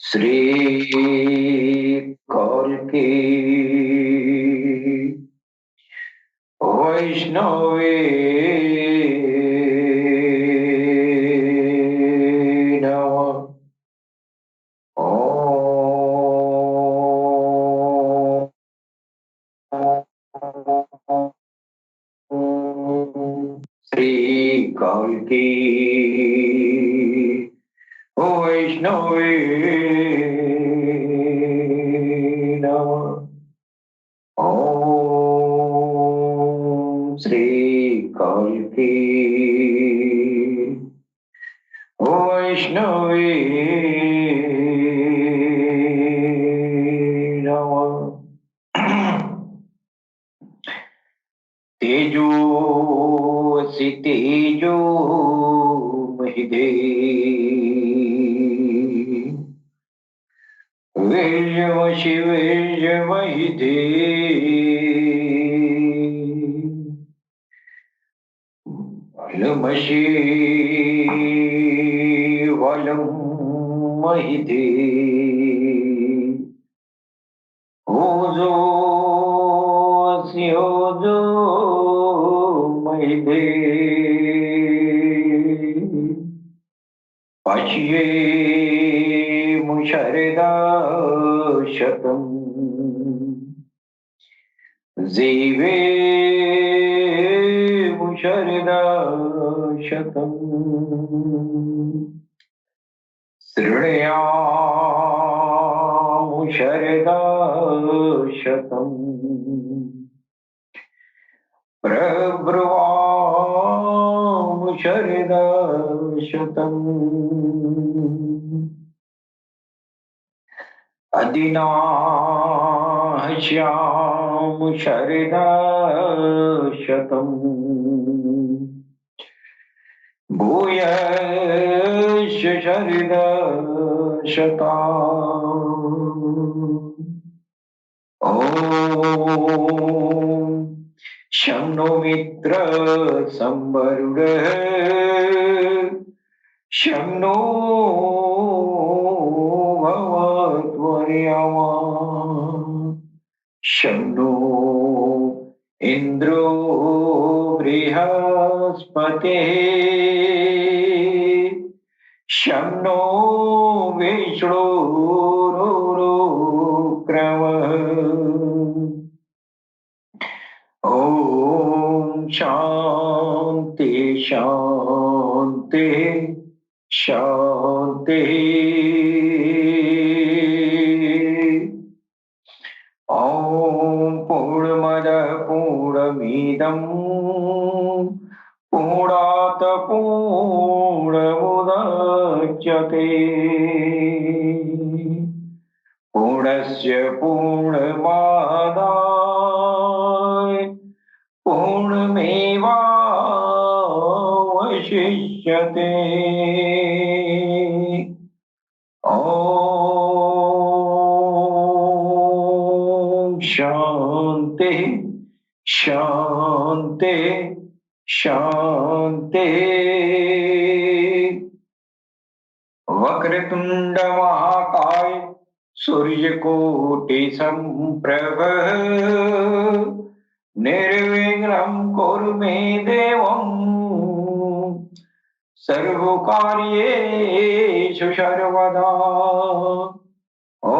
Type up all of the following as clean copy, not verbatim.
श्री कौल की वैष्णवे नमः। श्री कौल की वैष्णवे नमः। ओम श्री कौल की वैष्णवे नमः। तेजोऽसि तेजो महिधे वीर्यमसि वीर्यमहिधे बलमसि बलं महिधे ओजोऽसि ओजो महिधे पश्येमुषरदा शतम् जीवेमुषरदा शतम् शृणुयामुषरदा शतम् प्रब्रुवामुषरदा शतम् अदिनाहस्यामुषरदा शतम् भूयश्च शरदा शतम्। ॐ शं नो मित्र संवरुणः शं नो भवत्वर्यमा शं नो इन्द्रो बृहस्पतिः शं नो विष्णुरुक्रमः। ॐ शान्ति शान्ति शान्तिः। ॐ पूर्णमदः पूर्णमिदं पूर्णात् पूर्णमुदच्यते पूर्णस्य पूर्णमादाय पूर्णमेवावशिष्यते। ॐ शान्ति शान्ति शान्ति। वक्रतुंड महाकाय सूर्यकोटि संप्रभ निर्विघ्नं कुरु मे देवं सर्वकार्येषु सर्वदा। ॐ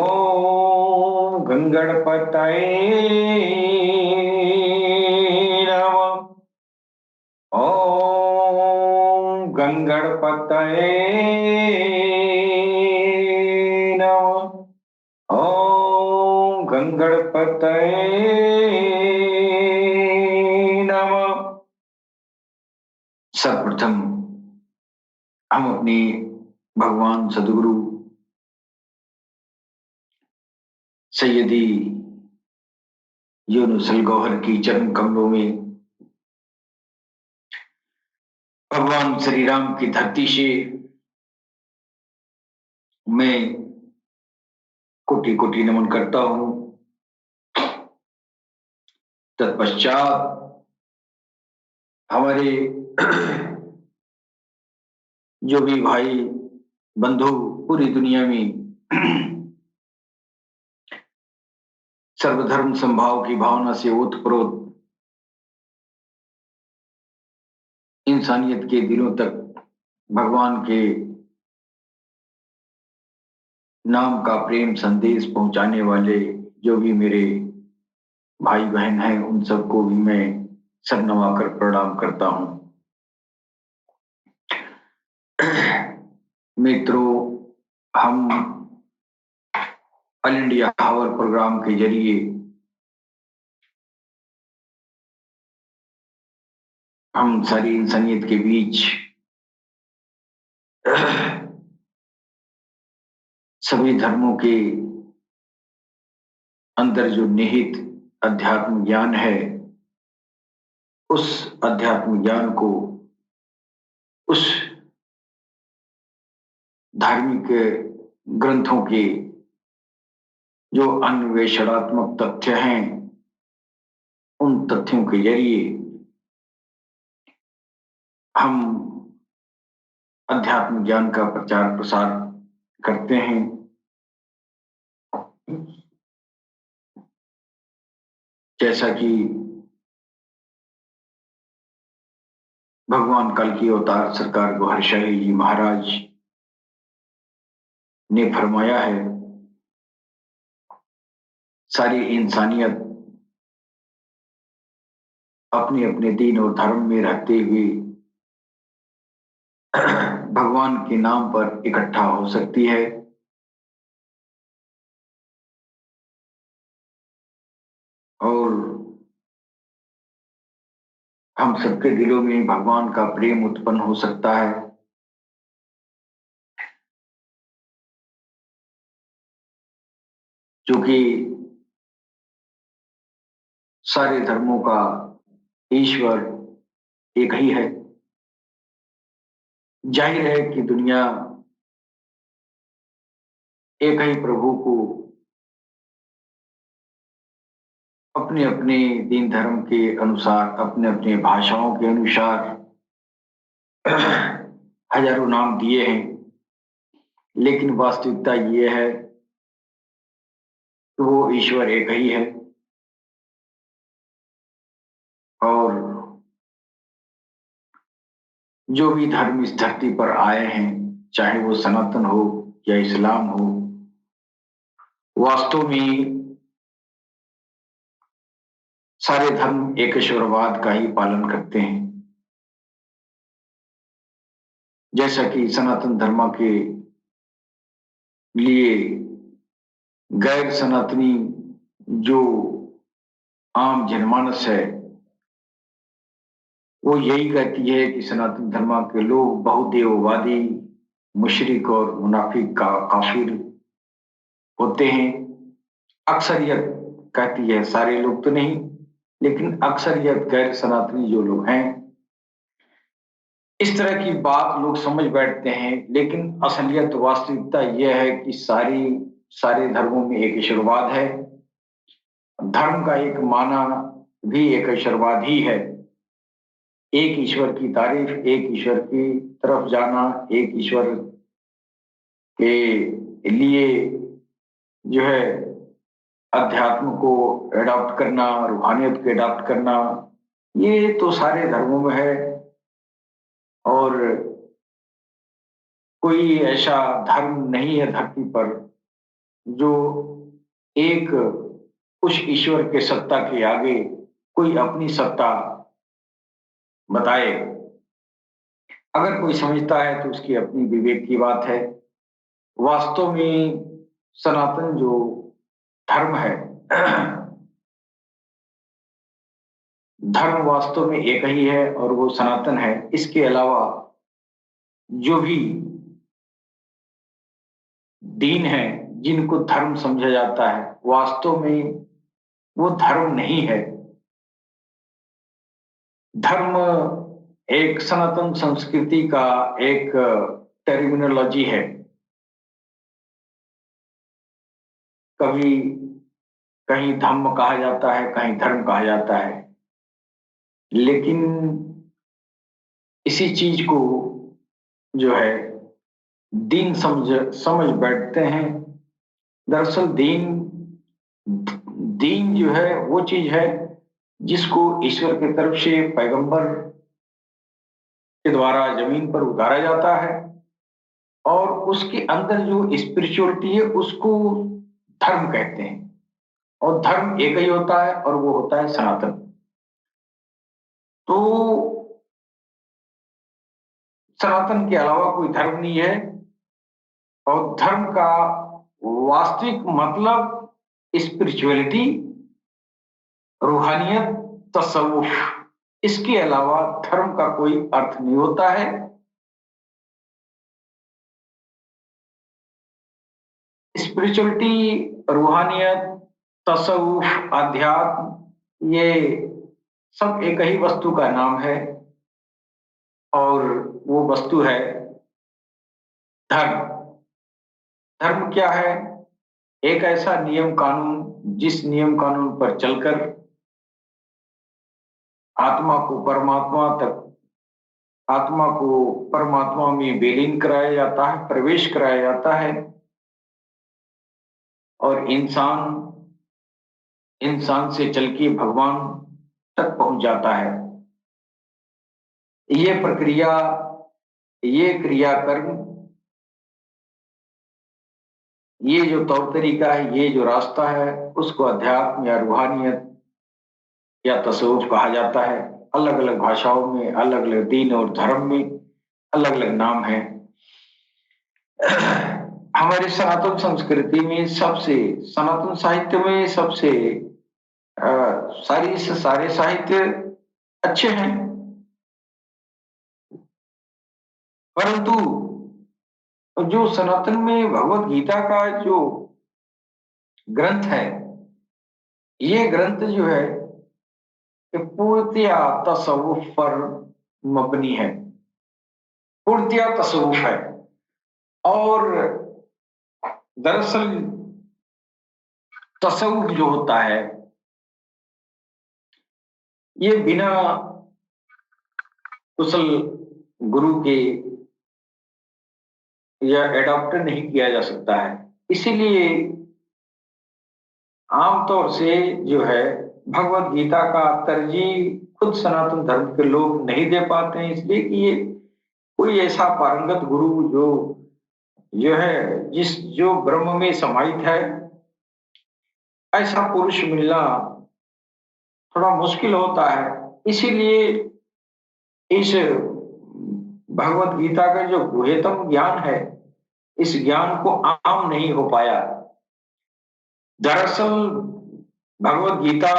गंगणपतये नमः। ॐ गंगणपतये नमः। ॐ गंगणपतये नमः। सर्वप्रथम हम अपने भगवान सद्गुरु सैयदी यूनुसल गौहर की चरण कमलों में भगवान श्री राम की धरती से मैं कोटि कोटि नमन करता हूं। तत्पश्चात हमारे जो भी भाई बंधु पूरी दुनिया में सर्वधर्म संभाव की भावना से ओतप्रोत इंसानियत के दिलों तक भगवान के नाम का प्रेम संदेश पहुंचाने वाले जो भी मेरे भाई बहन हैं, उन सबको भी मैं सर नवाकर प्रणाम करता हूं। मित्रों, हम ऑल इंडिया हावर प्रोग्राम के जरिए हम सारी इंसानियत के बीच सभी धर्मों के अंदर जो निहित अध्यात्म ज्ञान है, उस अध्यात्म ज्ञान को, उस धार्मिक ग्रंथों के जो अन्वेषणात्मक तथ्य हैं, उन तथ्यों के जरिए हम अध्यात्म ज्ञान का प्रचार प्रसार करते हैं। जैसा कि भगवान कल की अवतार सरकार गोहरशाही जी महाराज ने फरमाया है, सारी इंसानियत अपने अपने दीन और धर्म में रहते हुए भगवान के नाम पर इकट्ठा हो सकती है और हम सबके दिलों में भगवान का प्रेम उत्पन्न हो सकता है। क्योंकि सारे धर्मों का ईश्वर एक ही है। जाहिर है कि दुनिया एक ही प्रभु को अपने अपने दीन धर्म के अनुसार, अपने अपने भाषाओं के अनुसार हजारों नाम दिए हैं, लेकिन वास्तविकता ये है कि वो ईश्वर एक ही है। और जो भी धर्म इस धरती पर आए हैं, चाहे वो सनातन हो या इस्लाम हो, वास्तव में सारे धर्म एकेश्वरवाद का ही पालन करते हैं। जैसा कि सनातन धर्म के लिए गैर सनातनी जो आम जनमानस है, वो यही कहती है कि सनातन धर्म के लोग बहुदेववादी, मुशरिक और मुनाफिक का काफिर होते हैं। अक्सरियत कहती है, सारे लोग तो नहीं, लेकिन अक्सरियत गैर सनातनी जो लोग हैं, इस तरह की बात लोग समझ बैठते हैं। लेकिन असलियत, वास्तविकता यह है कि सारे धर्मों में एक ईश्वरवाद है। धर्म का एक माना भी एक ईश्वरवाद ही है। एक ईश्वर की तारीफ, एक ईश्वर की तरफ जाना, एक ईश्वर के लिए जो है अध्यात्म को एडॉप्ट करना, रूहानियत को एडॉप्ट करना, ये तो सारे धर्मों में है। और कोई ऐसा धर्म नहीं है धरती पर जो एक उस ईश्वर के सत्ता के आगे कोई अपनी सत्ता बताए। अगर कोई समझता है तो उसकी अपनी विवेक की बात है। वास्तव में सनातन जो धर्म है, धर्म वास्तव में एक ही है और वो सनातन है। इसके अलावा जो भी दीन है, जिनको धर्म समझा जाता है, वास्तव में वो धर्म नहीं है। धर्म एक सनातन संस्कृति का एक टर्मिनोलॉजी है। कभी कहीं धम्म कहा जाता है, कहीं धर्म कहा जाता है, लेकिन इसी चीज को जो है दीन समझ बैठते हैं दरअसल दीन दीन जो है वो चीज है जिसको ईश्वर की तरफ से पैगंबर के द्वारा जमीन पर उतारा जाता है, और उसके अंदर जो स्पिरिचुअलिटी है उसको धर्म कहते हैं। और धर्म एक ही होता है और वो होता है सनातन। तो सनातन के अलावा कोई धर्म नहीं है। और धर्म का वास्तविक मतलब स्पिरिचुअलिटी, रूहानियत, तसव्वुफ, इसके अलावा धर्म का कोई अर्थ नहीं होता है। स्पिरिचुअलिटी, रूहानियत, तसव्वुफ, अध्यात्म, ये सब एक ही वस्तु का नाम है, और वो वस्तु है धर्म। धर्म क्या है? एक ऐसा नियम कानून जिस नियम कानून पर चलकर आत्मा को परमात्मा तक आत्मा को परमात्मा में विलीन कराया जाता है, प्रवेश कराया जाता है, और इंसान इंसान से चल के भगवान तक पहुंच जाता है। ये प्रक्रिया, ये क्रियाकर्म, ये जो तौर तरीका है, ये जो रास्ता है, उसको अध्यात्म या रूहानियत या तसव्वुफ कहा जाता है। अलग अलग भाषाओं में, अलग अलग दीन और धर्म में अलग अलग नाम है। हमारी सनातन संस्कृति में सबसे, सनातन साहित्य में सबसे सारी से सारे साहित्य अच्छे हैं, परंतु जो सनातन में भगवत गीता का जो ग्रंथ है, ये ग्रंथ जो है ये पूर्णतया तसव्वुफ पर मबनी है, पूर्णतया तसव्वुफ है। और दरअसल तसव्वुफ जो होता है ये बिना कुशल गुरु के या एडॉप्ट नहीं किया जा सकता है। इसीलिए आमतौर से जो है भगवत गीता का तरजीह खुद सनातन धर्म के लोग नहीं दे पाते हैं, इसलिए कि ये कोई ऐसा पारंगत गुरु जो है जो ब्रह्म में समाहित है, ऐसा पुरुष मिलना थोड़ा मुश्किल होता है। इसीलिए इस भगवत गीता का जो गुह्यतम ज्ञान है, इस ज्ञान को आम नहीं हो पाया। दरअसल भगवत गीता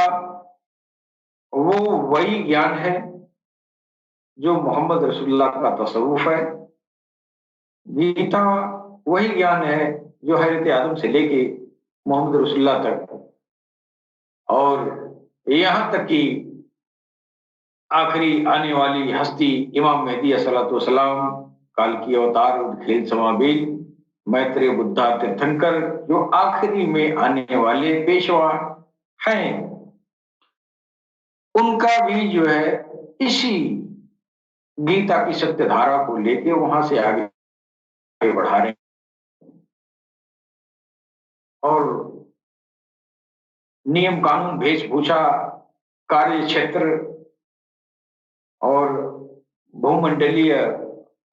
वो वही ज्ञान है जो मोहम्मद रसूलुल्लाह का तसव्वुफ है। गीता वही ज्ञान है जो हजरत आदम से लेके मोहम्मद रसूलुल्लाह तक, और यहाँ तक कि आखिरी आने वाली हस्ती इमाम मेहदी अलैहिस्सलाम, काल की अवतार खेल समाबीन मैत्रेय बुद्धा तीर्थंकर, जो आखिरी में आने वाले पेशवा हैं, उनका भी जो है इसी गीता की सत्य धारा को लेके वहां से आगे बढ़ा रहे हैं। और नियम कानून, वेशभूषा, कार्य क्षेत्र और भूमंडलीय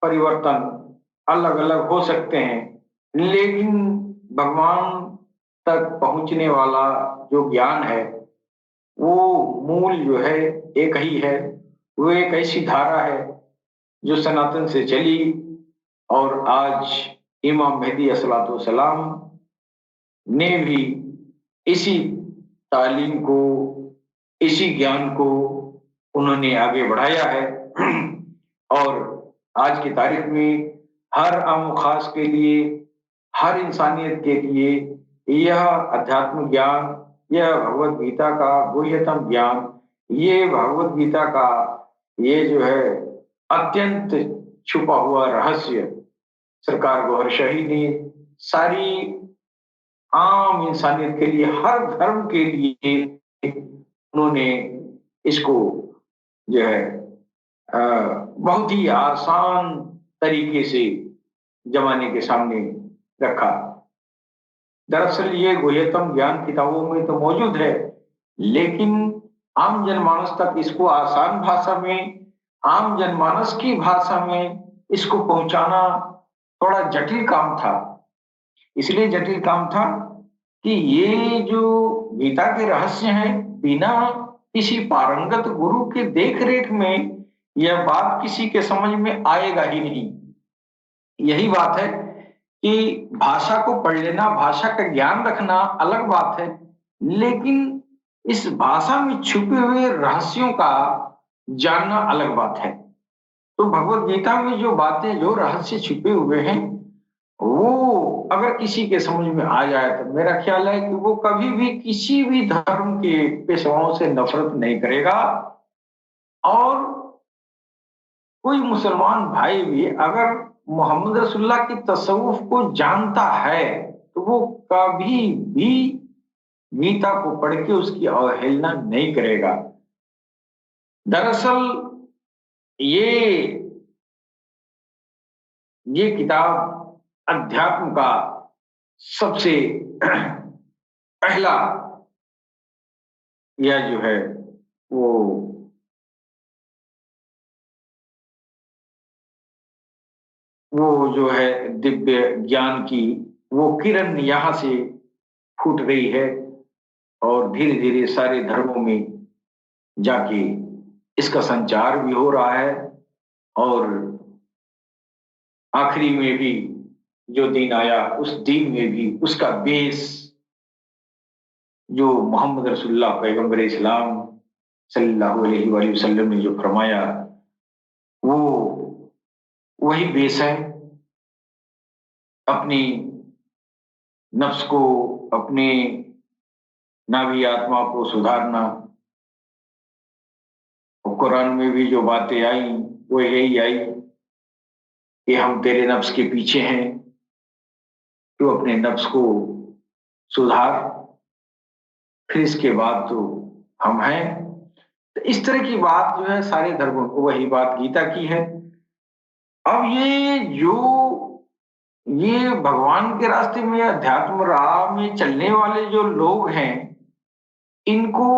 परिवर्तन अलग अलग हो सकते हैं, लेकिन भगवान तक पहुंचने वाला जो ज्ञान है वो मूल जो है एक ही है। वो एक ऐसी धारा है जो सनातन से चली, और आज इमाम मेहदी अलैहिस्सलाम ने भी इसी तालीम को, इसी ज्ञान को उन्होंने आगे बढ़ाया है। और आज की तारीख में हर आम खास के लिए, हर इंसानियत के लिए यह अध्यात्म ज्ञान, यह भगवत गीता का गुह्यतम ज्ञान, ये भगवत गीता का ये जो है अत्यंत छुपा हुआ रहस्य, सरकार गौहर शाही ने सारी आम इंसानियत के लिए, हर धर्म के लिए उन्होंने इसको जो है बहुत ही आसान तरीके से जमाने के सामने रखा। दरअसल ये गुह्यतम ज्ञान किताबों में तो मौजूद है, लेकिन आम जनमानस तक इसको आसान भाषा में, आम जनमानस की भाषा में इसको पहुंचाना थोड़ा जटिल काम था। इसलिए जटिल काम था कि ये जो गीता के रहस्य हैं, बिना किसी पारंगत गुरु के देख रेख में यह बात किसी के समझ में आएगा ही नहीं। यही बात है कि भाषा को पढ़ लेना, भाषा का ज्ञान रखना अलग बात है, लेकिन इस भाषा में छुपे हुए रहस्यों का जानना अलग बात है। तो भगवत गीता में जो बातें, जो रहस्य छिपे हुए हैं, वो अगर किसी के समझ में आ जाए तो मेरा ख्याल है कि वो कभी भी किसी भी धर्म के पेशवाओं से नफरत नहीं करेगा। और कोई मुसलमान भाई भी अगर मोहम्मद रसूलुल्लाह की तसव्वुफ को जानता है तो वो कभी भी गीता को पढ़ के उसकी अवहेलना नहीं करेगा। दरअसल ये ये किताब अध्यात्म का सबसे पहला, यह जो है वो वो जो है दिव्य ज्ञान की वो किरण यहाँ से फूट रही है और धीरे धीरे सारे धर्मों में जाके इसका संचार भी हो रहा है। और आखिरी में भी जो दिन आया, उस दिन में भी उसका बेस जो मोहम्मद रसूलुल्लाह पैगंबर इस्लाम सल्लल्लाहु अलैहि वसल्लम ने जो फरमाया, वो वही बेस है। अपनी नफ्स को, अपने नावी आत्मा को सुधारना। और कुरान में भी जो बातें आई वो यही आई कि हम तेरे नफ्स के पीछे हैं, तो अपने नफ्स को सुधार, फिर इसके बाद तो हम हैं। तो इस तरह की बात जो है सारे धर्मों को, वही बात गीता की है। अब ये भगवान के रास्ते में, अध्यात्म राह में चलने वाले जो लोग हैं, इनको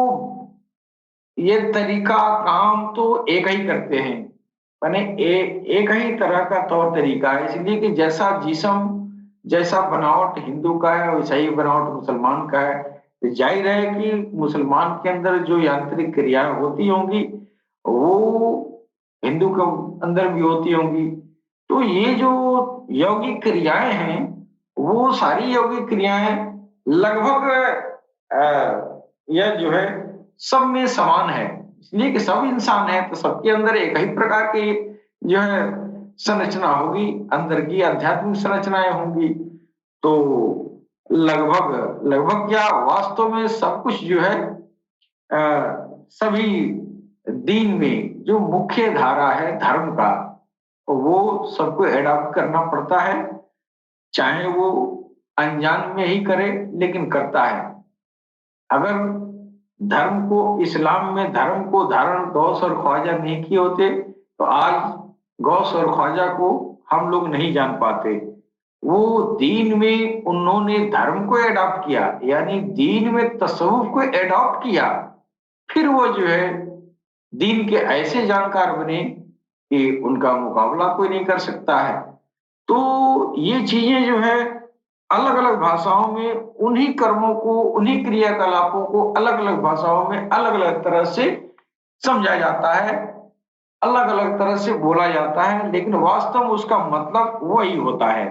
ये तरीका काम तो एक ही करते हैं, माने एक ही तरह का तौर तरीका है। इसलिए कि जैसा जिस्म, जैसा बनावट हिंदू का है वैसा ही बनावट मुसलमान का है। तो जाहिर है कि मुसलमान के अंदर जो यांत्रिक क्रियाएं होती होंगी वो हिंदू के अंदर भी होती होंगी। तो ये जो यौगिक क्रियाएं हैं, वो सारी यौगिक क्रियाएं लगभग यह जो है सब में समान है। इसलिए कि सब इंसान है तो सबके अंदर एक ही प्रकार की जो है संरचना होगी, अंदर की आध्यात्मिक संरचनाएं होंगी। तो लगभग लगभग क्या, वास्तव में सब कुछ जो है सभी दीन में जो मुख्य धारा है धर्म का, वो सबको एडॉप्ट करना पड़ता है, चाहे वो अनजान में ही करे लेकिन करता है। अगर धर्म को, इस्लाम में धर्म को धारण गौस और ख्वाजा नहीं किए होते तो आज गौस और ख्वाजा को हम लोग नहीं जान पाते। वो दीन में उन्होंने धर्म को एडॉप्ट किया, यानी दीन में तसव्वुफ को एडॉप्ट किया, फिर वो जो है दीन के ऐसे जानकार बने कि उनका मुकाबला कोई नहीं कर सकता है। तो ये चीजें जो है अलग अलग भाषाओं में उन्हीं कर्मों को, उन्हीं क्रियाकलापों को अलग अलग भाषाओं में अलग अलग तरह से समझा जाता है, अलग अलग तरह से बोला जाता है, लेकिन वास्तव में उसका मतलब वही होता है।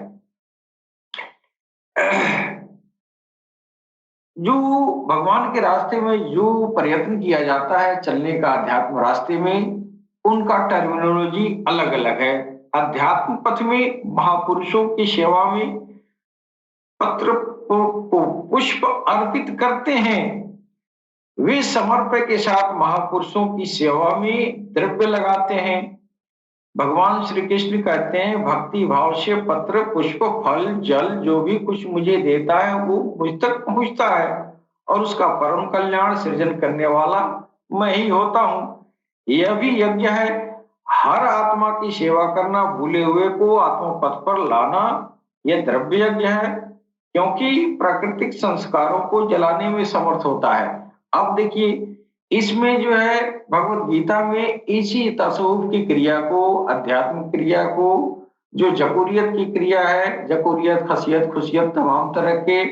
जो भगवान के रास्ते में जो प्रयत्न किया जाता है चलने का अध्यात्म रास्ते में, उनका टर्मिनोलॉजी अलग अलग है। अध्यात्म पथ में महापुरुषों की सेवा में पत्र पुष्प अर्पित करते हैं, वे समर्पण के साथ महापुरुषों की सेवा में द्रव्य लगाते हैं। भगवान श्री कृष्ण कहते हैं, भक्ति भाव से पत्र पुष्प फल जल जो भी कुछ मुझे देता है वो मुझ तक पहुंचता है और उसका परम कल्याण सृजन करने वाला मैं ही होता हूं। यह भी यज्ञ है, हर आत्मा की सेवा करना, भूले हुए को आत्मा पथ पर लाना, यह द्रव्य यज्ञ है। क्योंकि प्राकृतिक संस्कारों को जलाने में समर्थ होता है। अब देखिए, इसमें जो है भगवत गीता में इसी तसव्वुफ की क्रिया को, आध्यात्मिक क्रिया को, जो जकूरियत की क्रिया है, जकूरियत, खसियत, खुशियत, तमाम तरह के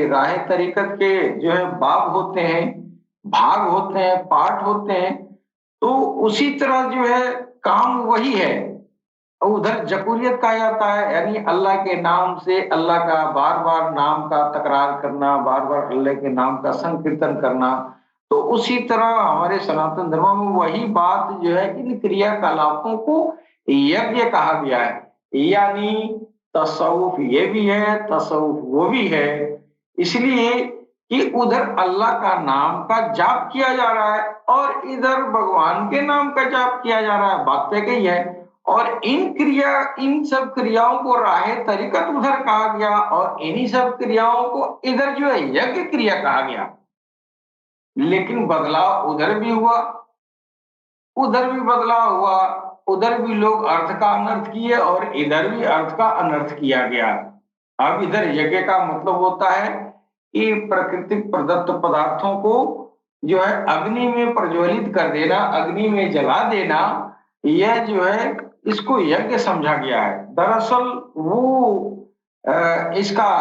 राह तरीकत के जो है बाब होते हैं, भाग होते हैं, पाठ होते हैं, तो उसी तरह जो है काम वही है। और उधर जकूरियत कहा जाता है, यानी अल्लाह के नाम से अल्लाह का बार बार नाम का तकरार करना, बार बार अल्लाह के नाम का संकीर्तन करना। तो उसी तरह हमारे सनातन धर्म में वही बात जो है, इन क्रियाकलापों को यज्ञ कहा गया है। यानी तसव्वुफ ये भी है, तसव्वुफ वो भी है। इसलिए कि उधर अल्लाह का नाम का जाप किया जा रहा है और इधर भगवान के नाम का जाप किया जा रहा है, बात तो कही है। और इन सब क्रियाओं को राह तरीकत उधर कहा गया और इन्हीं सब क्रियाओं को इधर जो है यज्ञ क्रिया कहा गया। लेकिन बदलाव उधर भी हुआ, उधर भी बदलाव हुआ, उधर भी लोग अर्थ का अनर्थ किए और इधर भी अर्थ का अनर्थ किया गया। अब इधर यज्ञ का मतलब होता है कि प्राकृतिक प्रदत्त पदार्थों को जो है अग्नि में प्रज्वलित कर देना, अग्नि में जला देना, यह जो है इसको यज्ञ समझा गया है। दरअसल वो इसका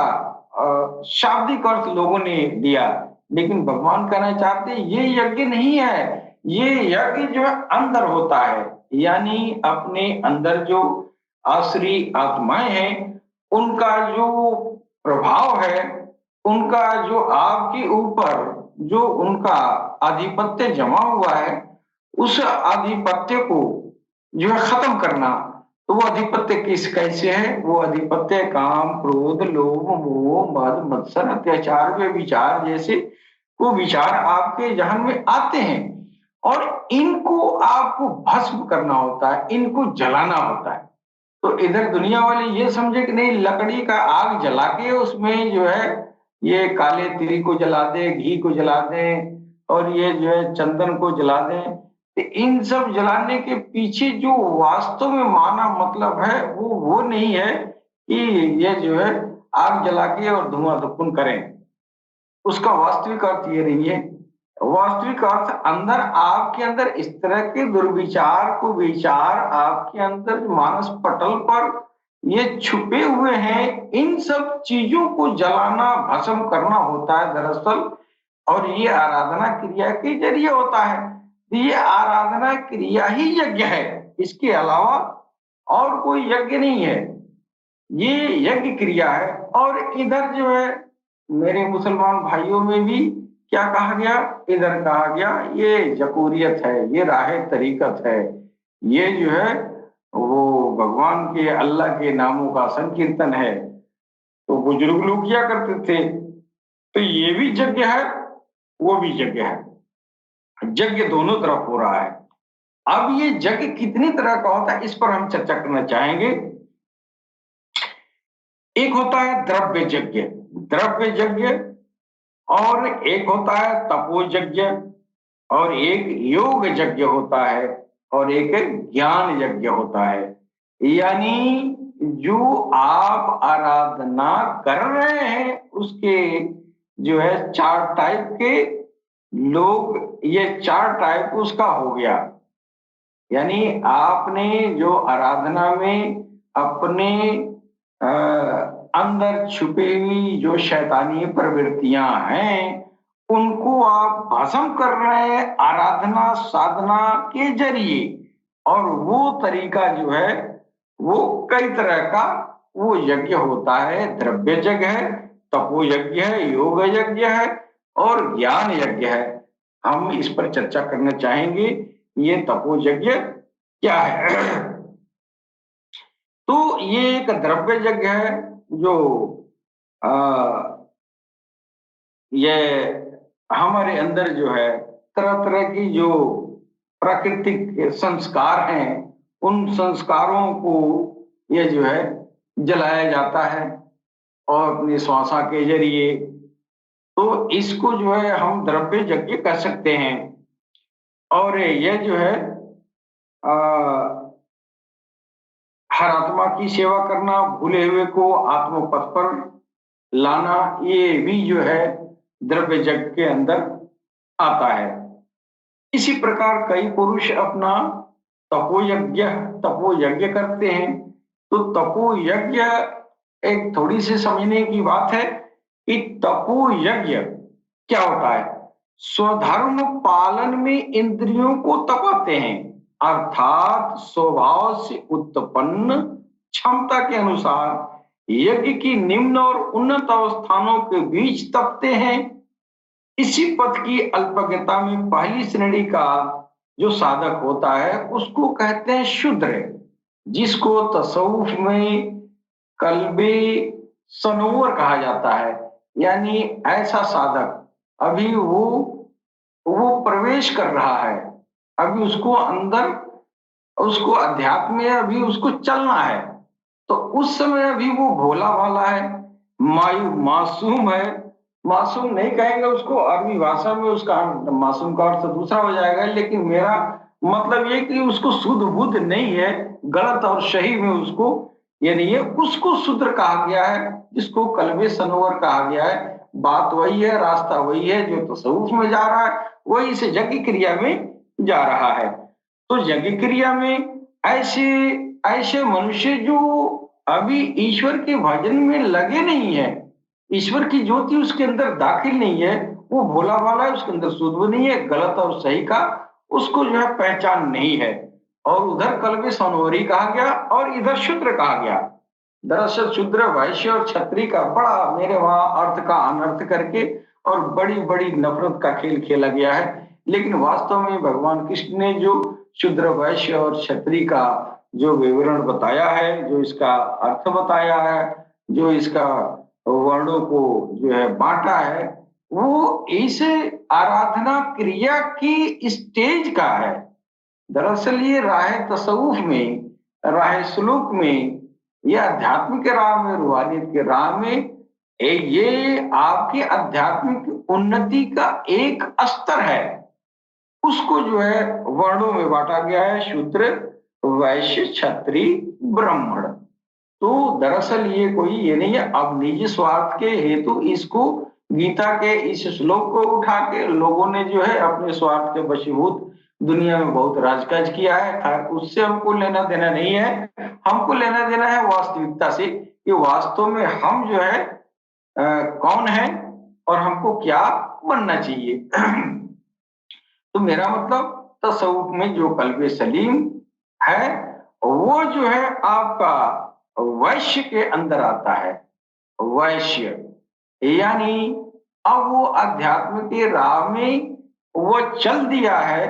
शाब्दिक अर्थ लोगों ने दिया, लेकिन भगवान कहना चाहते ये यज्ञ नहीं है, ये यज्ञ जो है अंदर होता है। यानी अपने अंदर जो आसुरी आत्माएं हैं, उनका जो प्रभाव है, उनका जो आपके ऊपर जो उनका आधिपत्य जमा हुआ है, उस आधिपत्य को जो है खत्म करना। तो वो आधिपत्य किस कैसे है? वो आधिपत्य काम, क्रोध, लोभ, मोह, मद, मत्सर, अत्याचार, व्यभिचार जैसे वो विचार आपके जहन में आते हैं और इनको आपको भस्म करना होता है, इनको जलाना होता है। तो इधर दुनिया वाले ये समझे कि नहीं, लकड़ी का आग जला के उसमें जो है ये काले तिल को जला दे, घी को जला दें और ये जो है चंदन को जला दें। तो इन सब जलाने के पीछे जो वास्तव में माना मतलब है वो नहीं है कि ये जो है आग जला के और धुआं धुक्कुन करें। उसका वास्तविक अर्थ ये नहीं है। वास्तविक अर्थ अंदर आपके अंदर इस तरह के दुर्विचार को विचार आपके अंदर मानस पटल पर ये छुपे हुए हैं, इन सब चीजों को जलाना, भस्म करना होता है दरअसल। और ये आराधना क्रिया के जरिए होता है। ये आराधना क्रिया ही यज्ञ है, इसके अलावा और कोई यज्ञ नहीं है। ये यज्ञ क्रिया है। और इधर जो है मेरे मुसलमान भाइयों में भी क्या कहा गया? इधर कहा गया ये जकूरियत है, ये राह तरीकत है, ये जो है वो भगवान के, अल्लाह के नामों का संकीर्तन है। तो बुजुर्ग लोग क्या करते थे? तो ये भी यज्ञ है, वो भी यज्ञ है। यज्ञ दोनों तरफ हो रहा है। अब ये यज्ञ कितनी तरह का होता है, इस पर हम चर्चा करना चाहेंगे। एक होता है द्रव्य यज्ञ, द्रव्य यज्ञ, और एक होता है तपो यज्ञ, और एक योग यज्ञ होता है, और एक ज्ञान यज्ञ होता है। यानी जो आप आराधना कर रहे हैं उसके जो है चार टाइप के लोग, ये चार टाइप उसका हो गया। यानी आपने जो आराधना में अपने अंदर छुपी हुई जो शैतानी प्रवृत्तियां हैं, उनको आप भस्म कर रहे हैं आराधना साधना के जरिए। और वो तरीका जो है वो कई तरह का वो यज्ञ होता है। द्रव्य यज्ञ है, तपो यज्ञ है, योग यज्ञ है और ज्ञान यज्ञ है। हम इस पर चर्चा करना चाहेंगे, ये तपो यज्ञ क्या है। तो ये एक द्रव्य यज्ञ है जो आ, ये हमारे अंदर जो है तरह तरह की जो प्राकृतिक संस्कार हैं, उन संस्कारों को ये जो है जलाया जाता है और अपनी श्वासा के जरिए। तो इसको जो है हम द्रव्य यज्ञ कह सकते हैं। और यह जो है हर आत्मा की सेवा करना, भूले हुए को आत्मपथ पर लाना, ये भी जो है द्रव्य जग के अंदर आता है। इसी प्रकार कई पुरुष अपना तपोयज्ञ तपोयज्ञ करते हैं। तो तपोयज्ञ एक थोड़ी सी समझने की बात है कि तपोयज्ञ क्या होता है। स्वधर्म पालन में इंद्रियों को तपाते हैं, अर्थात स्वभाव से उत्पन्न क्षमता के अनुसार यज्ञ की निम्न और उन्नत अवस्थानों के बीच तपते हैं। इसी पथ की अल्पज्ञता में पहली श्रेणी का जो साधक होता है उसको कहते हैं शूद्र, जिसको तसव्वुफ में कल्बे सनोवर कहा जाता है। यानी ऐसा साधक अभी वो प्रवेश कर रहा है, अभी उसको अंदर, उसको अध्यात्म में अभी उसको चलना है। तो उस समय अभी वो भोला भाला है, मासूम है। मासूम नहीं कहेंगे उसको, अरबी भाषा में उसका मासूम का अर्थ दूसरा हो जाएगा, लेकिन मेरा मतलब ये कि उसको शुद्ध बुद्ध नहीं है, गलत और सही में उसको ये नहीं है, उसको शूद्र कहा गया है, जिसको कल्बे सनोवर कहा गया है। बात वही है, रास्ता वही है, जो तसव्वुफ में जा रहा है वही इस यज्ञ क्रिया में जा रहा है। तो यज्ञ क्रिया में ऐसे ऐसे मनुष्य जो अभी ईश्वर के भजन में लगे नहीं है, ईश्वर की ज्योति उसके अंदर दाखिल नहीं है, वो भोला भाला है, उसके अंदर शुद्ध नहीं है, गलत और सही का उसको जो है पहचान नहीं है। और उधर कल्बे सनोरी कहा गया और इधर शूद्र कहा गया। दरअसल शूद्र वैश्य और क्षत्रिय का बड़ा मेरे वहां अर्थ का अनर्थ करके और बड़ी बड़ी नफरत का खेल खेला गया है। लेकिन वास्तव में भगवान कृष्ण ने जो शूद्र वैश्य और क्षत्रिय का जो विवरण बताया है, जो इसका अर्थ बताया है, जो इसका वर्णों को जो है बांटा है, वो इस आराधना क्रिया की स्टेज का है। दरअसल ये राह तसव्वुफ में, राह सुलूक में, ये आध्यात्मिक राह में, रूहानियत के राह में ये आपकी आध्यात्मिक उन्नति का एक स्तर है। उसको जो है वर्णों में बांटा गया है, शूद्र वैश्य क्षत्रिय ब्राह्मण। तो दरअसल ये कोई ये नहीं है, अब निजी स्वार्थ के हेतु इसको गीता के इस श्लोक को उठा के लोगों ने जो है अपने स्वार्थ के वशीभूत दुनिया में बहुत राजकाज किया है। खैर उससे हमको लेना देना नहीं है, हमको लेना देना है वास्तविकता से कि वास्तव में हम जो है कौन है और हमको क्या बनना चाहिए। तो मेरा मतलब तसव्वुफ में जो कल्बे सलीम है वो जो है आपका वैश्य के अंदर आता है। वैश्य यानी अब वो अध्यात्म के राह में वो चल दिया है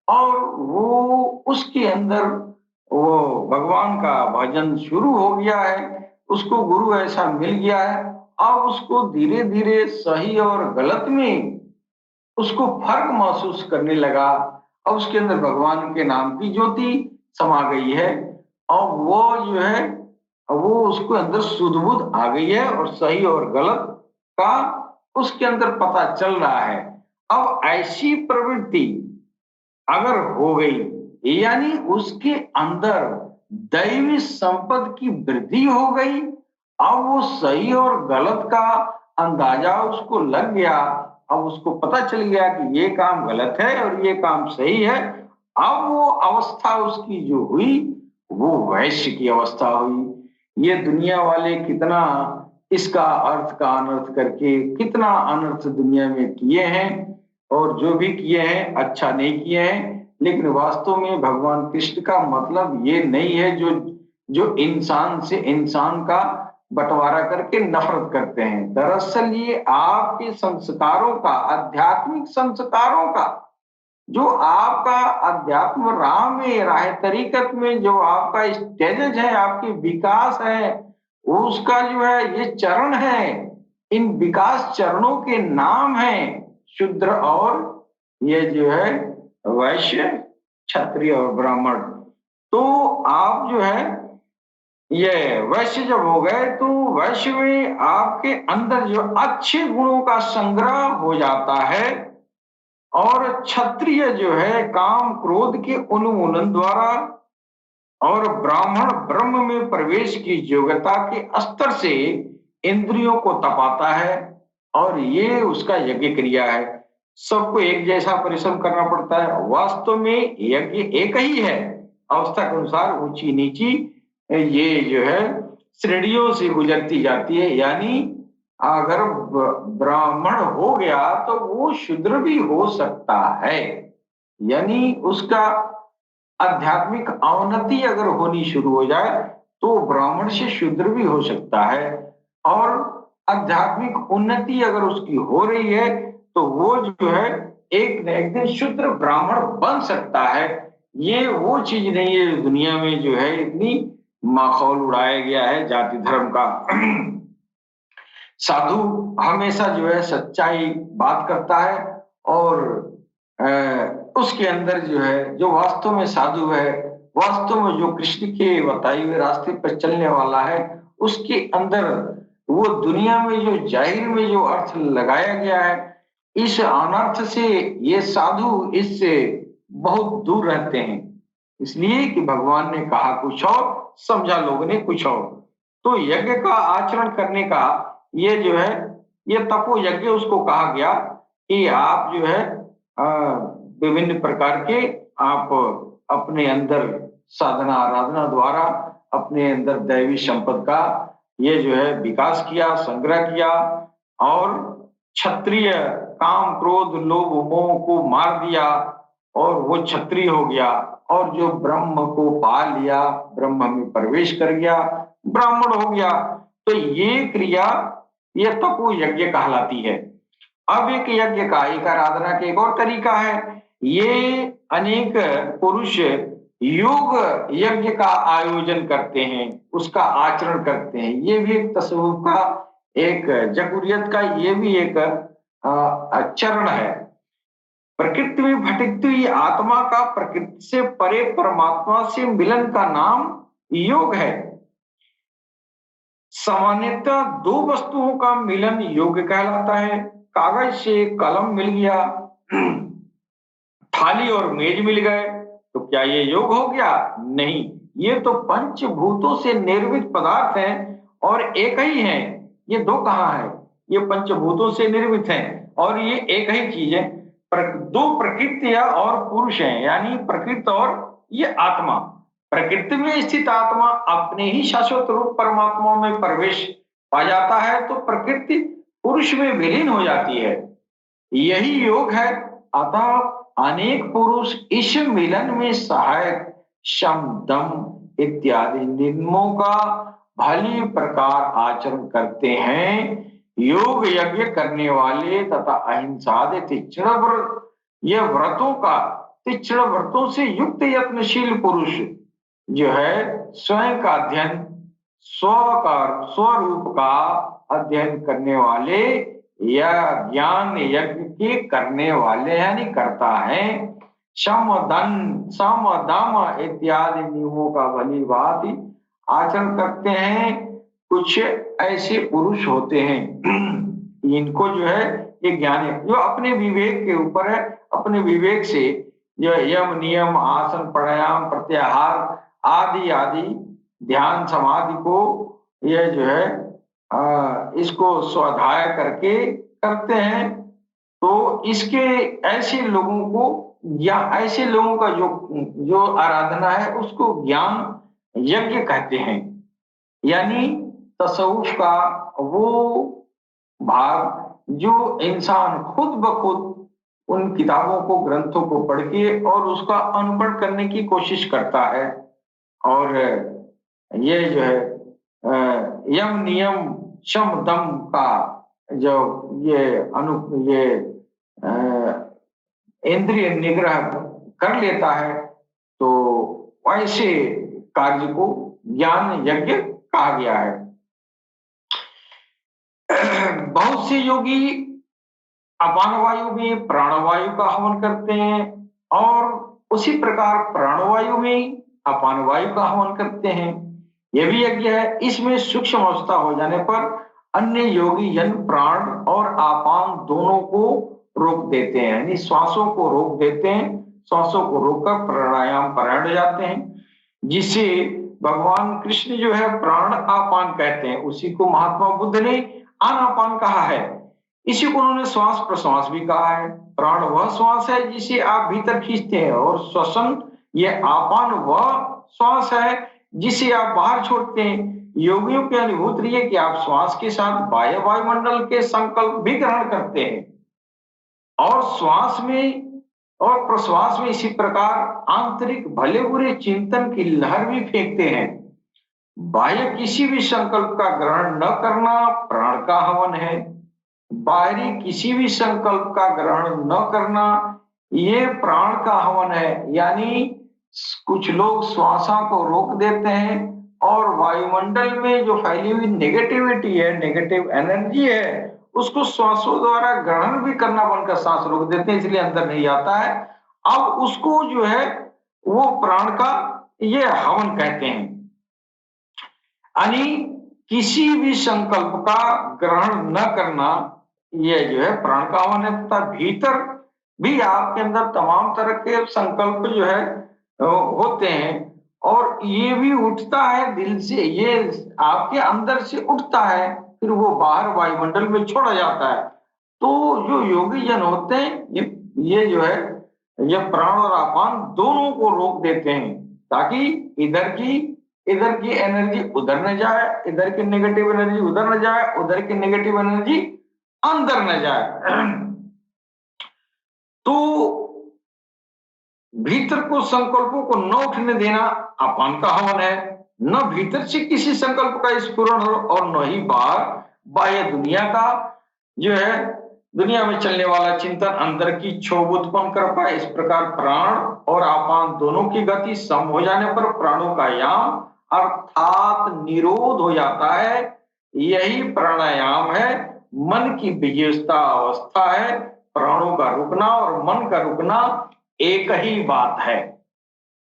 और वो उसके अंदर वो भगवान का भजन शुरू हो गया है, उसको गुरु ऐसा मिल गया है। अब उसको धीरे धीरे सही और गलत में उसको फर्क महसूस करने लगा और उसके अंदर भगवान के नाम की ज्योति समा गई है और वो जो है वो उसके अंदर सुध बुध आ गई है और सही और गलत का उसके अंदर पता चल रहा है। अब ऐसी प्रवृत्ति अगर हो गई यानी उसके अंदर दैवी संपद की वृद्धि हो गई, अब वो सही और गलत का अंदाजा उसको लग गया, अब उसको पता चल गया कि ये काम गलत है और ये काम सही है। अब वो अवस्था उसकी जो हुई वो वैश्य की अवस्था हुई। ये दुनिया वाले कितना इसका अर्थ का अनर्थ करके कितना अनर्थ दुनिया में किए हैं और जो भी किए हैं अच्छा नहीं किए हैं, लेकिन वास्तव में भगवान कृष्ण का मतलब ये नहीं है जो जो इंसान से इंसान का बंटवारा करके नफरत करते हैं। दरअसल ये आपके संस्कारों का, आध्यात्मिक संस्कारों का, जो आपका अध्यात्म राह में, राह तरीकत में जो आपका स्टेजेस है, आपके विकास है, उसका जो है ये चरण है, इन विकास चरणों के नाम है शूद्र और ये जो है वैश्य, क्षत्रिय और ब्राह्मण। तो आप जो है ये वैश्य जब हो गए तो वैश्य में आपके अंदर जो अच्छे गुणों का संग्रह हो जाता है और क्षत्रिय जो है काम क्रोध के उन्मूलन द्वारा और ब्राह्मण ब्रह्म में प्रवेश की योग्यता के स्तर से इंद्रियों को तपाता है और ये उसका यज्ञ क्रिया है। सबको एक जैसा परिश्रम करना पड़ता है। वास्तव में यज्ञ एक ही है, अवस्था के अनुसार ऊंची नीची ये जो है श्रेणियों से गुजरती जाती है। यानी अगर ब्राह्मण हो गया तो वो शूद्र भी हो सकता है। यानी उसका आध्यात्मिक अवनति अगर होनी शुरू हो जाए तो ब्राह्मण से शूद्र भी हो सकता है, और आध्यात्मिक उन्नति अगर उसकी हो रही है तो वो जो है एक न एक दिन शूद्र ब्राह्मण बन सकता है। ये वो चीज नहीं है दुनिया में जो है इतनी माहौल उड़ाया गया है जाति धर्म का। साधु हमेशा जो है सच्चाई बात करता है, और उसके अंदर जो है जो वास्तव में साधु है, वास्तव में जो कृष्ण के बताए हुए रास्ते पर चलने वाला है, उसके अंदर वो दुनिया में जो जाहिर में जो अर्थ लगाया गया है, इस अनर्थ से ये साधु इससे बहुत दूर रहते हैं। इसलिए कि भगवान ने कहा कुछ और, समझा लोगों ने कुछ और। तो यज्ञ का आचरण करने का ये जो है ये तपो यज्ञ उसको कहा गया कि आप जो है विभिन्न प्रकार के आप अपने अंदर साधना आराधना द्वारा अपने अंदर दैवी संपद का ये जो है विकास किया, संग्रह किया, और क्षत्रिय काम क्रोध लोभ मोह को मार दिया और वो क्षत्रिय हो गया, और जो ब्रह्म को पा लिया, ब्रह्म में प्रवेश कर गया, ब्राह्मण हो गया। तो ये क्रिया ये तपो यज्ञ कहलाती है। अब एक यज्ञ का एक आराधना का एक और तरीका है। ये अनेक पुरुष योग यज्ञ का आयोजन करते हैं, उसका आचरण करते हैं। ये भी एक तसव्वुफ का एक जकूरियत का ये भी एक चरण है। प्रकृति में भटकती हुई आत्मा का प्रकृति से परे परमात्मा से मिलन का नाम योग है। सामान्यतः दो वस्तुओं का मिलन योग कहलाता है। कागज से कलम मिल गया, थाली और मेज मिल गए, तो क्या ये योग हो गया? नहीं, ये तो पंचभूतों से निर्मित पदार्थ हैं और एक ही हैं। ये दो कहाँ है? ये पंचभूतों से निर्मित हैं और ये एक ही चीज है। दो प्रकृतियां और पुरुष हैं, यानी प्रकृति और ये आत्मा। प्रकृति में स्थित आत्मा अपने ही शाश्वत रूप परमात्मा में प्रवेश पा जाता है तो प्रकृति पुरुष में विलीन हो जाती है। यही योग है। अतः अनेक पुरुष इस मिलन में सहायक शम दम इत्यादि नियमों का भली प्रकार आचरण करते हैं। योग यज्ञ करने वाले तथा अहिंसा तीक्ष्ण व्रत, ये व्रतों का तीक्ष्ण व्रतों से युक्त यत्नशील पुरुष जो है स्वयं का अध्ययन, स्वरूप का अध्ययन करने वाले या ज्ञान यज्ञ के करने वाले यानी करता है। सम दम इत्यादि नियमों का भली भांति आचरण करते हैं। कुछ ऐसे पुरुष होते हैं इनको जो है ये ज्ञान है, जो अपने विवेक के ऊपर है, अपने विवेक से जो यम नियम आसन प्राणायाम प्रत्याहार आदि आदि ध्यान समाधि को ये जो है इसको स्वाध्याय करके करते हैं। तो इसके ऐसे लोगों को या ऐसे लोगों का जो आराधना है उसको ज्ञान यज्ञ कहते हैं। यानी तसव्वुफ का वो भाग जो इंसान खुद ब खुद उन किताबों को ग्रंथों को पढ़ के और उसका अनुकरण करने की कोशिश करता है। और ये जो है यम नियम शम दम का जो ये इंद्रिय निग्रह कर लेता है तो ऐसे कार्य को ज्ञान यज्ञ कहा गया है। बहुत से योगी अपान वायु में प्राणवायु का हवन करते हैं और उसी प्रकार प्राणवायु में अपान वायु का हवन करते हैं। यह भी यज्ञ है। इसमें सूक्ष्म अवस्था हो जाने पर अन्य योगी जन प्राण और आपान दोनों को रोक देते हैं, यानी श्वासों को रोक देते हैं। श्वासों को रोककर प्राणायाम परायण हो जाते हैं, जिससे भगवान कृष्ण जो है प्राण आपान कहते हैं, उसी को महात्मा बुद्ध ने आनापान कहा है। इसी को उन्होंने श्वास प्रश्वास भी कहा है। प्राण वह श्वास है जिसे आप भीतर खींचते हैं, और श्वसन ये आपान वह श्वास है जिसे आप बाहर छोड़ते हैं। योगियों की अनुभूति है कि आप श्वास के साथ बाह्य वायुमंडल के संकल्प भी ग्रहण करते हैं, और श्वास में और प्रश्वास में इसी प्रकार आंतरिक भले बुरे चिंतन की लहर भी फेंकते हैं। बाह्य किसी भी संकल्प का ग्रहण न करना प्राण का हवन है। बाहरी किसी भी संकल्प का ग्रहण न करना ये प्राण का हवन है। यानी कुछ लोग श्वासा को रोक देते हैं और वायुमंडल में जो फैली हुई नेगेटिविटी है, नेगेटिव एनर्जी है, उसको श्वासों द्वारा ग्रहण भी करना बनकर सांस रोक देते हैं, इसलिए अंदर नहीं आता है। अब उसको जो है वो प्राण का ये हवन कहते हैं। यानी किसी भी संकल्प का ग्रहण न करना ये जो है प्राण का हवन है। तथा भीतर भी आपके अंदर तमाम तरह के संकल्प जो है होते हैं, और ये भी उठता है दिल से, ये आपके अंदर से उठता है, फिर वो बाहर वायुमंडल में छोड़ा जाता है। तो जो योगी जन होते हैं ये जो है ये प्राण और आपान दोनों को रोक देते हैं, ताकि इधर की एनर्जी उधर न जाए, इधर की नेगेटिव एनर्जी उधर न जाए, उधर की नेगेटिव एनर्जी अंदर न जाए। तो भीतर को संकल्पों को न उठने देना अपान का हवन है। न भीतर से किसी संकल्प का स्फुरण हो, और न ही बाहर बाह्य दुनिया का जो है दुनिया में चलने वाला चिंतन अंदर की क्षोभ उत्पन्न कर पाए। इस प्रकार प्राण और आपान दोनों की गति सम हो जाने पर प्राणों का याम अर्थात निरोध हो जाता है। यही प्राणायाम है। मन की विजेता अवस्था है। प्राणों का रुकना और मन का रुकना एक ही बात है।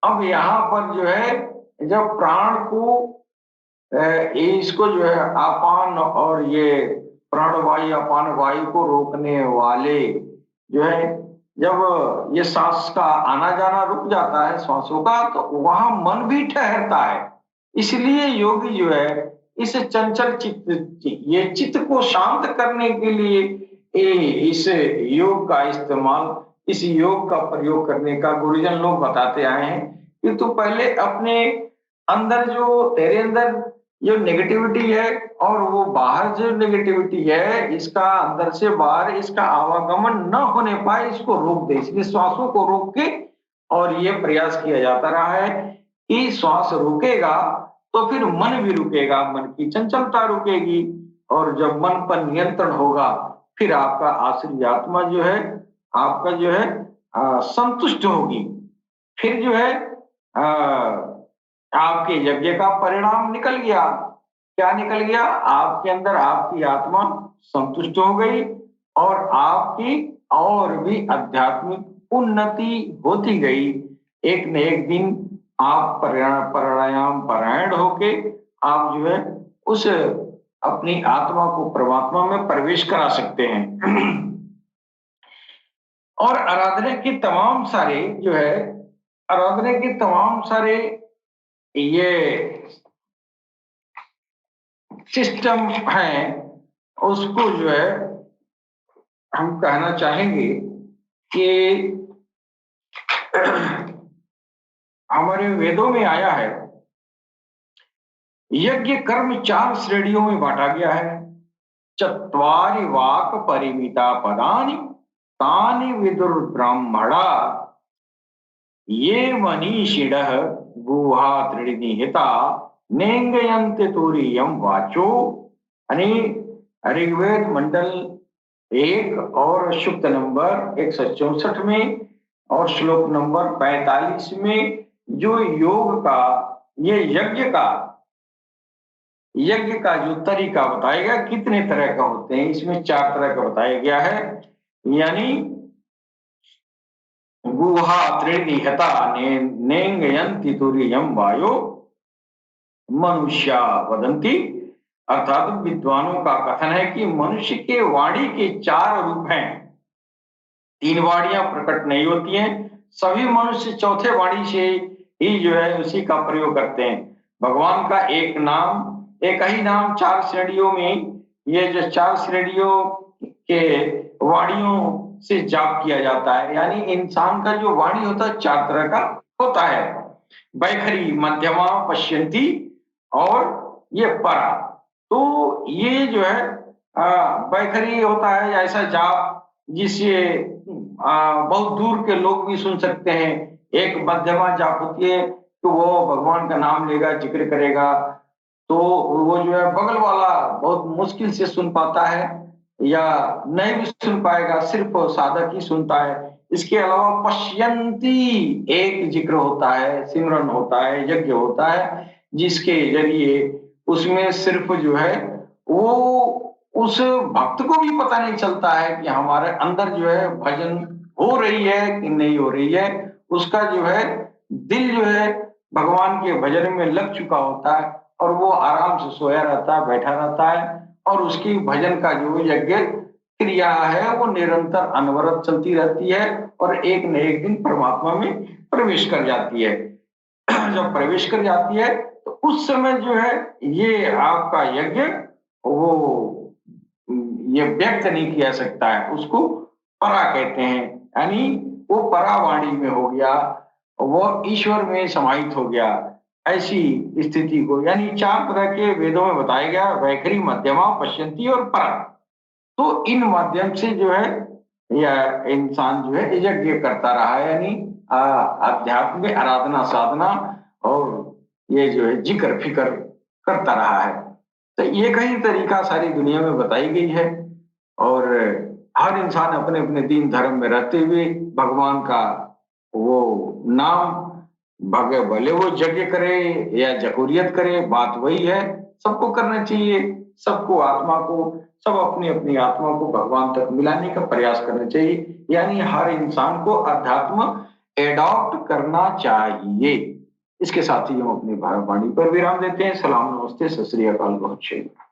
अब यहाँ पर जो है जब प्राण को इसको जो है आपान और ये प्राणवायु अपान वायु को रोकने वाले जो है, जब ये सांस का आना जाना रुक जाता है श्वासों का, तो वहां मन भी ठहरता है। इसलिए योगी जो है इस चंचल चित्त को शांत करने के लिए इस योग का इस्तेमाल, इस योग का प्रयोग करने का गुरुजन लोग बताते आए हैं कि तू पहले अपने अंदर जो तेरे अंदर जो नेगेटिविटी है और वो बाहर जो नेगेटिविटी है, इसका अंदर से बाहर इसका आवागमन न होने पाए, इसको रोक दे। इसलिए श्वासों को रोक के, और ये प्रयास किया जाता रहा है कि श्वास रुकेगा तो फिर मन भी रुकेगा, मन की चंचलता रुकेगी, और जब मन पर नियंत्रण होगा फिर आपका आश्रित आत्मा जो है आपका जो है संतुष्ट होगी। फिर जो है आपके यज्ञ का परिणाम निकल गया। क्या निकल गया? आपके अंदर आपकी आत्मा संतुष्ट हो गई, और आपकी और भी आध्यात्मिक उन्नति होती गई। एक न एक दिन आप प्राणायाम परायण होके आप जो है उस अपनी आत्मा को परमात्मा में प्रवेश करा सकते हैं। और आराधना के तमाम सारे जो है आराधना के तमाम सारे ये सिस्टम है, उसको जो है हम कहना चाहेंगे कि हमारे वेदों में आया है, यज्ञ कर्म 4 श्रेणियों में बांटा गया है। चत्वारि वाक परिमिता पदानि तानि विदुर ब्राह्मणा ये मनीषिणः गुहा त्रिनिहिता नेंगयन्ते तुरीयम वाचो। यानी ऋग्वेद मंडल 1 और सूक्त नंबर 164 में और श्लोक नंबर 45 में जो योग का ये यज्ञ का जो तरीका बताया गया, कितने तरह का होते हैं, इसमें 4 तरह का बताया गया है। यानी गुहा त्रिनिहता नेंगयन्ति तुरीयम वायो मनुष्या वदन्ति। अर्थात विद्वानों का कथन है कि मनुष्य के वाणी के 4 रूप हैं। 3 वाणियां प्रकट नहीं होती हैं। सभी मनुष्य चौथे वाणी से ही जो है उसी का प्रयोग करते हैं। भगवान का एक नाम, एक ही नाम 4 श्रेणियों में, ये जो 4 श्रेणियों के वाणियों से जाप किया जाता है। यानी इंसान का जो वाणी होता है 4 तरह का होता है। वैखरी, मध्यमा, पश्यन्ती और ये परा। तो ये जो है वैखरी होता है ऐसा जाप जिससे बहुत दूर के लोग भी सुन सकते हैं। एक मध्यमा जाप होती है, तो वो भगवान का नाम लेगा, जिक्र करेगा, तो वो जो है बगल वाला बहुत मुश्किल से सुन पाता है या नहीं भी सुन पाएगा, सिर्फ साधक ही सुनता है। इसके अलावा पश्यन्ती एक जिक्र होता है, सिमरन होता है, यज्ञ होता है, जिसके जरिए उसमें सिर्फ जो है वो उस भक्त को भी पता नहीं चलता है कि हमारे अंदर जो है भजन हो रही है कि नहीं हो रही है। उसका जो है दिल जो है भगवान के भजन में लग चुका होता है और वो आराम से सोया रहता है, बैठा रहता है और उसकी भजन का जो यज्ञ क्रिया है वो निरंतर अनवरत चलती रहती है और एक न एक दिन परमात्मा में प्रवेश कर जाती है। जब प्रवेश कर जाती है तो उस समय जो है ये आपका यज्ञ वो ये व्यक्त नहीं किया सकता है, उसको परा कहते हैं। यानी वो परावाणी में हो गया, वो ईश्वर में समाहित हो गया। ऐसी स्थिति को यानी 4 तरह के वेदों में बताया गया, वैखरी, मध्यमा, पश्यन्ती और परा। तो इन माध्यम से जो है या इंसान जो है यज्ञ करता रहा है, यानी अध्यात्म में आराधना साधना और ये जो है जिक्र फिक्र करता रहा है। तो ये कई तरीका सारी दुनिया में बताई गई है और हर इंसान अपने अपने दीन धर्म में रहते हुए भगवान का वो नाम भगे, भले वो यज्ञ करे या जहूरियत करे, बात वही है। सबको करना चाहिए, सबको आत्मा को, सब अपनी अपनी आत्मा को भगवान तक मिलाने का प्रयास करना चाहिए। यानी हर इंसान को अध्यात्म एडॉप्ट करना चाहिए। इसके साथ ही हम अपनी वाणी पर विराम देते हैं। सलाम, नमस्ते, सत श्री अकाल, बहुत शुक्रिया।